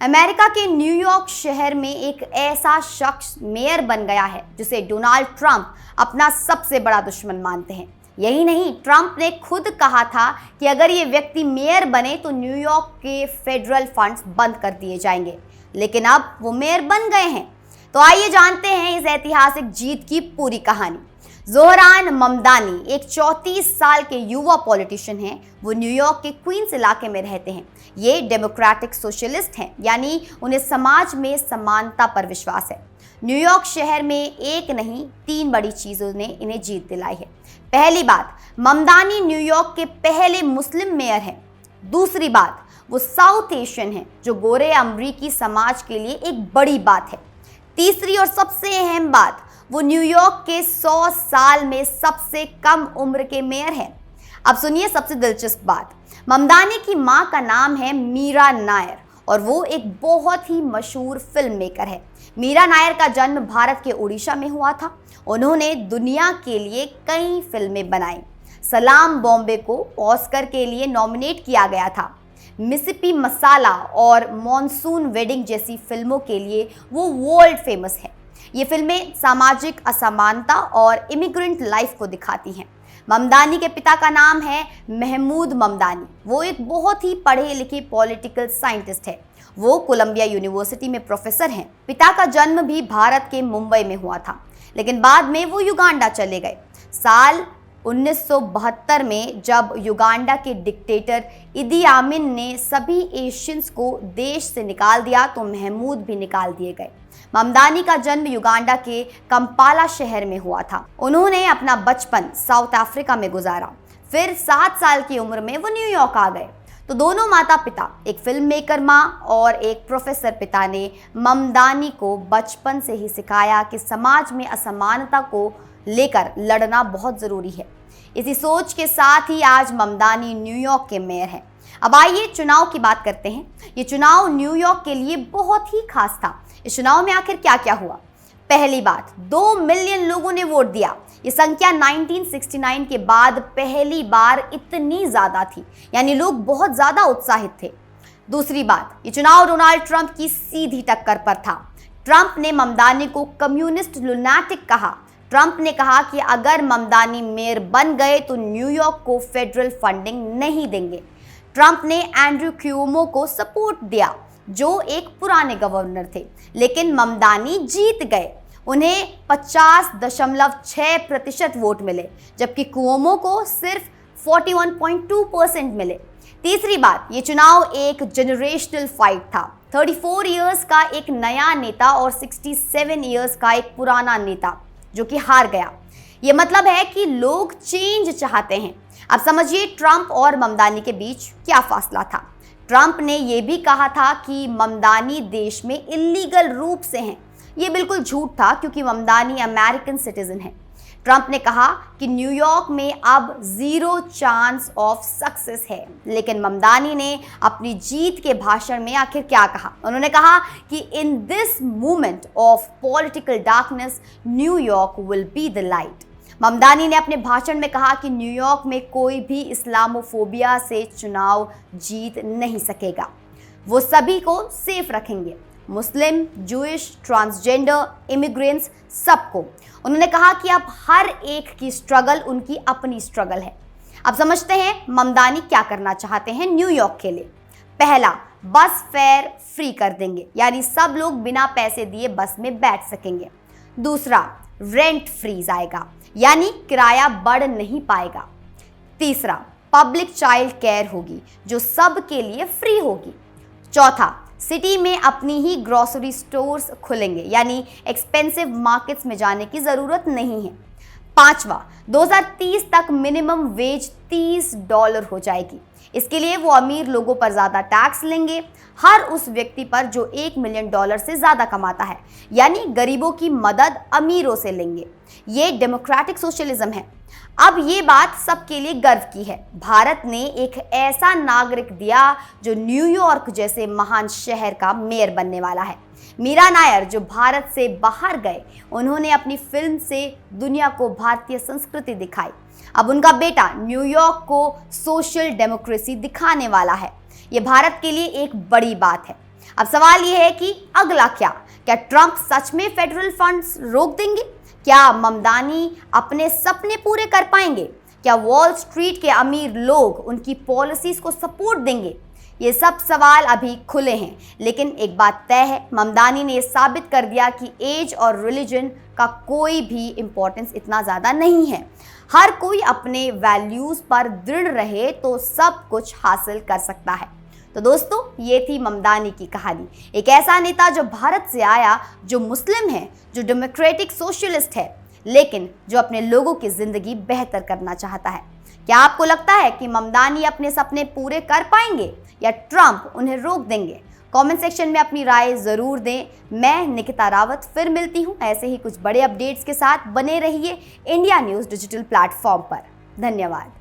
America के New York शहर में एक ऐसा शख्स मेयर बन गया है जिसे डोनाल्ड ट्रंप अपना सबसे बड़ा दुश्मन मानते हैं। यही नहीं, ट्रंप ने खुद कहा था कि अगर ये व्यक्ति मेयर बने तो न्यूयॉर्क के फेडरल फंड्स बंद कर दिए जाएंगे। लेकिन अब वो मेयर बन गए हैं। तो आइए जानते हैं इस ऐतिहासिक जीत की पूरी कहानी। ज़ोहरान ममदानी एक 34 साल के युवा पॉलिटिशियन हैं। वो न्यूयॉर्क के क्वींस इलाके में रहते हैं। ये डेमोक्रेटिक सोशलिस्ट हैं, यानी उन्हें समाज में समानता पर विश्वास है। न्यूयॉर्क शहर में एक नहीं 3 बड़ी चीज़ों ने इन्हें जीत दिलाई है। पहली बात, ममदानी न्यूयॉर्क के पहले मुस्लिम मेयर हैं। दूसरी बात, वो साउथ एशियन हैं, जो गोरे अमरीकी समाज के लिए एक बड़ी बात है। तीसरी और सबसे अहम बात, वो न्यूयॉर्क के 100 साल में सबसे कम उम्र के मेयर हैं। अब सुनिए सबसे दिलचस्प बात, ममदानी की मां का नाम है मीरा नायर और वो एक बहुत ही मशहूर फिल्म मेकर है। मीरा नायर का जन्म भारत के उड़ीसा में हुआ था। उन्होंने दुनिया के लिए कई फिल्में बनाई। सलाम बॉम्बे को ऑस्कर के लिए नॉमिनेट किया गया था। मिसिसिपी मसाला और मॉनसून वेडिंग जैसी फिल्मों के लिए वो वर्ल्ड फेमस है। ये फिल्में सामाजिक असमानता और इमिग्रेंट लाइफ को दिखाती हैं। ममदानी के पिता का नाम है महमूद ममदानी। वो एक बहुत ही पढ़े लिखे पॉलिटिकल साइंटिस्ट है। वो कोलंबिया यूनिवर्सिटी में प्रोफेसर हैं। पिता का जन्म भी भारत के मुंबई में हुआ था, लेकिन बाद में वो युगांडा चले गए। साल 1972 में जब युगांडा के डिक्टेटर इदी आमिन ने सभी एशियंस को देश से निकाल दिया तो महमूद भी निकाल दिए गए। ममदानी का जन्म युगांडा के कंपाला शहर में हुआ था। उन्होंने अपना बचपन साउथ अफ्रीका में गुजारा। फिर 7 साल की उम्र में वो न्यूयॉर्क आ गए। तो दोनों माता पिता, एक फिल्म मेकर माँ और एक प्रोफेसर पिता, ने ममदानी को बचपन से ही सिखाया कि समाज में असमानता को लेकर लड़ना बहुत ज़रूरी है। इसी सोच के साथ ही आज ममदानी न्यूयॉर्क के मेयर हैं। अब आइए चुनाव की बात करते हैं। ये चुनाव न्यूयॉर्क के लिए बहुत ही खास था। इस चुनाव में आखिर क्या क्या हुआ? पहली बात, 2 मिलियन लोगों ने वोट दिया। ये संख्या 1969 के बाद पहली बार इतनी ज़्यादा थी, यानी लोग बहुत ज़्यादा उत्साहित थे। दूसरी बात, ये चुनाव डोनाल्ड ट्रंप की सीधी टक्कर पर था। ट्रंप ने ममदानी को कम्युनिस्ट लुनाटिक कहा। ट्रंप ने कहा कि अगर ममदानी मेयर बन गए तो न्यूयॉर्क को फेडरल फंडिंग नहीं देंगे। ट्रंप ने एंड्रू क्यूमो को सपोर्ट दिया, जो एक पुराने गवर्नर थे, लेकिन ममदानी जीत गए। उन्हें 50.6% वोट मिले, जबकि कुओमो को सिर्फ 41.2% मिले। तीसरी बात, ये चुनाव एक जनरेशनल फाइट था। 34 इयर्स का एक नया नेता और 67 इयर्स का एक पुराना नेता, जो कि हार गया। ये मतलब है कि लोग चेंज चाहते हैं। अब समझिए ट्रंप और ममदानी के बीच क्या फासला था। ट्रंप ने यह भी कहा था कि ममदानी देश में इल्लीगल रूप से हैं। ये बिल्कुल झूठ था, क्योंकि ममदानी अमेरिकन सिटीजन है। ट्रंप ने कहा कि न्यूयॉर्क में अब 0 चांस ऑफ सक्सेस है। लेकिन ममदानी ने अपनी जीत के भाषण में आखिर क्या कहा? उन्होंने कहा कि in this moment of political darkness New York will be the light. Mamdani ने अपने भाषण में कहा कि न्यूयॉर्क में कोई भी इस्लामोफोबिया से चुनाव जीत नहीं सकेगा। वो सभी को सेफ रखेंगे, मुस्लिम, जूइश, ट्रांसजेंडर, इमिग्रेंट्स, सबको। उन्होंने कहा कि अब हर एक की स्ट्रगल उनकी अपनी स्ट्रगल है। अब समझते हैं ममदानी क्या करना चाहते हैं न्यूयॉर्क के लिए। पहला, बस फेयर फ्री कर देंगे, यानी सब लोग बिना पैसे दिए बस में बैठ सकेंगे। दूसरा, रेंट फ्रीज आएगा, यानी किराया बढ़ नहीं पाएगा। तीसरा, पब्लिक चाइल्ड केयर होगी, जो सब के लिए फ्री होगी। चौथा, सिटी में अपनी ही ग्रोसरी स्टोर्स खुलेंगे, यानी एक्सपेंसिव मार्केट्स में जाने की ज़रूरत नहीं है। पांचवा, 2030 तक मिनिमम वेज $30 हो जाएगी। इसके लिए वो अमीर लोगों पर ज़्यादा टैक्स लेंगे, हर उस व्यक्ति पर जो $1 मिलियन से ज़्यादा कमाता है, यानी गरीबों की मदद अमीरों से लेंगे। ये डेमोक्रेटिक सोशलिज्म है। अब ये बात सबके लिए गर्व की है। भारत ने एक ऐसा नागरिक दिया जो न्यूयॉर्क जैसे महान शहर का मेयर बनने वाला है। मीरा नायर, जो भारत से बाहर गए, उन्होंने अपनी फिल्म से दुनिया को भारतीय संस्कृति दिखाई। अब उनका बेटा न्यूयॉर्क को सोशल डेमोक्रेसी दिखाने वाला है। ये भारत के लिए एक बड़ी बात है। अब सवाल यह है कि अगला क्या ट्रंप सच में फेडरल फंड्स रोक देंगे? क्या ममदानी अपने सपने पूरे कर पाएंगे? क्या वॉल स्ट्रीट के अमीर लोग उनकी पॉलिसीज को सपोर्ट देंगे? ये सब सवाल अभी खुले हैं, लेकिन एक बात तय है, ममदानी ने साबित कर दिया कि एज और रिलीजन का कोई भी इंपॉर्टेंस इतना ज़्यादा नहीं है। हर कोई अपने वैल्यूज़ पर दृढ़ रहे तो सब कुछ हासिल कर सकता है। तो दोस्तों, ये थी ममदानी की कहानी। एक ऐसा नेता जो भारत से आया, जो मुस्लिम है, जो डेमोक्रेटिक सोशलिस्ट है, लेकिन जो अपने लोगों की ज़िंदगी बेहतर करना चाहता है। क्या आपको लगता है कि ममदानी अपने सपने पूरे कर पाएंगे या ट्रंप उन्हें रोक देंगे? कमेंट सेक्शन में अपनी राय ज़रूर दें। मैं निकिता रावत फिर मिलती हूँ ऐसे ही कुछ बड़े अपडेट्स के साथ। बने रहिए इंडिया न्यूज़ डिजिटल प्लेटफॉर्म पर। धन्यवाद।